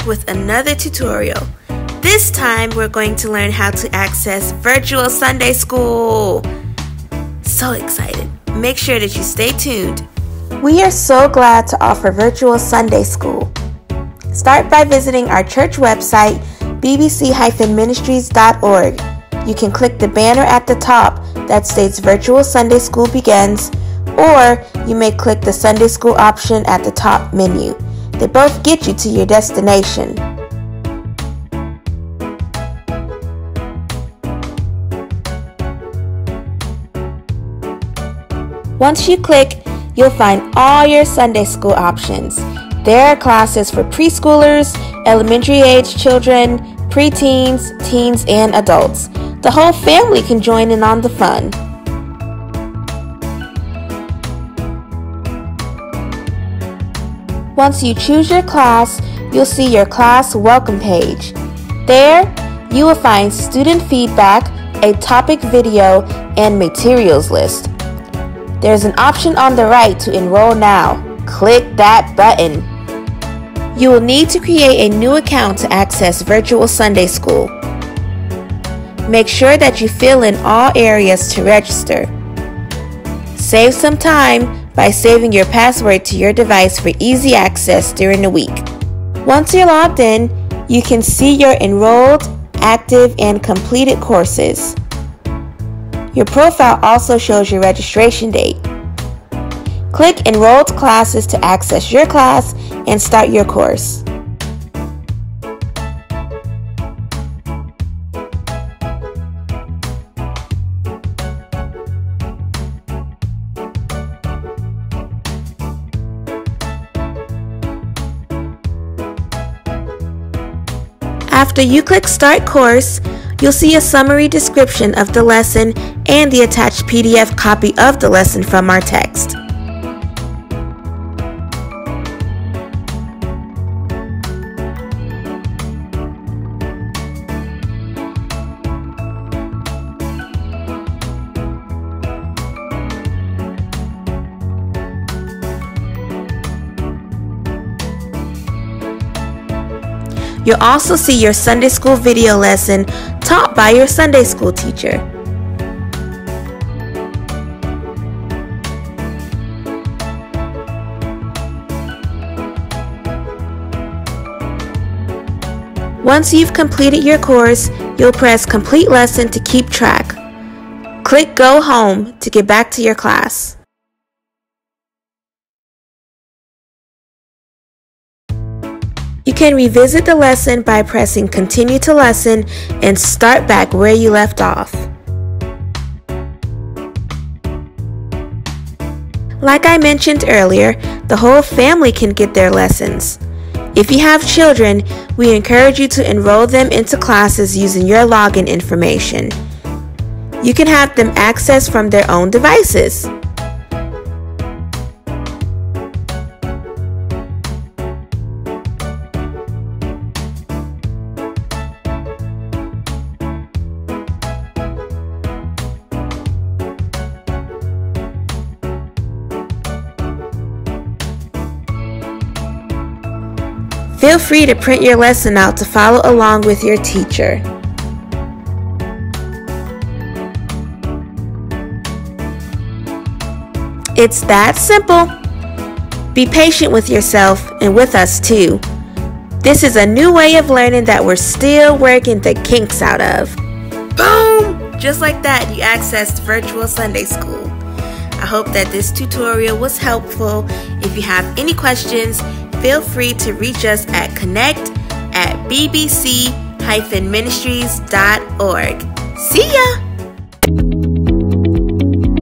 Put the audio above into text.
back with another tutorial. This time we're going to learn how to access virtual Sunday school. So excited. Make sure that you stay tuned. We are so glad to offer virtual Sunday school. Start by visiting our church website, bbc-ministries.org. You can click the banner at the top that states Virtual Sunday School Begins, or you may click the Sunday School option at the top menu. They both get you to your destination. Once you click, you'll find all your Sunday school options. There are classes for preschoolers, elementary age children, preteens, teens, and adults. The whole family can join in on the fun. Once you choose your class, you'll see your class welcome page. There, you will find student feedback, a topic video, and materials list. There's an option on the right to enroll now. Click that button. You will need to create a new account to access Virtual Sunday School. Make sure that you fill in all areas to register. Save some time by saving your password to your device for easy access during the week. Once you're logged in, you can see your enrolled, active, and completed courses. Your profile also shows your registration date. Click Enrolled Classes to access your class and start your course. After you click Start Course, you'll see a summary description of the lesson and the attached PDF copy of the lesson from our text. You'll also see your Sunday school video lesson taught by your Sunday school teacher. Once you've completed your course, you'll press Complete Lesson to keep track. Click Go Home to get back to your class. You can revisit the lesson by pressing Continue to Lesson and start back where you left off. Like I mentioned earlier, the whole family can get their lessons. If you have children, we encourage you to enroll them into classes using your login information. You can have them access from their own devices. Feel free to print your lesson out to follow along with your teacher. It's that simple. Be patient with yourself and with us too. This is a new way of learning that we're still working the kinks out of. Boom! Just like that, you accessed Virtual Sunday School. I hope that this tutorial was helpful. If you have any questions, feel free to reach us at connect@bbc-ministries.org. See ya!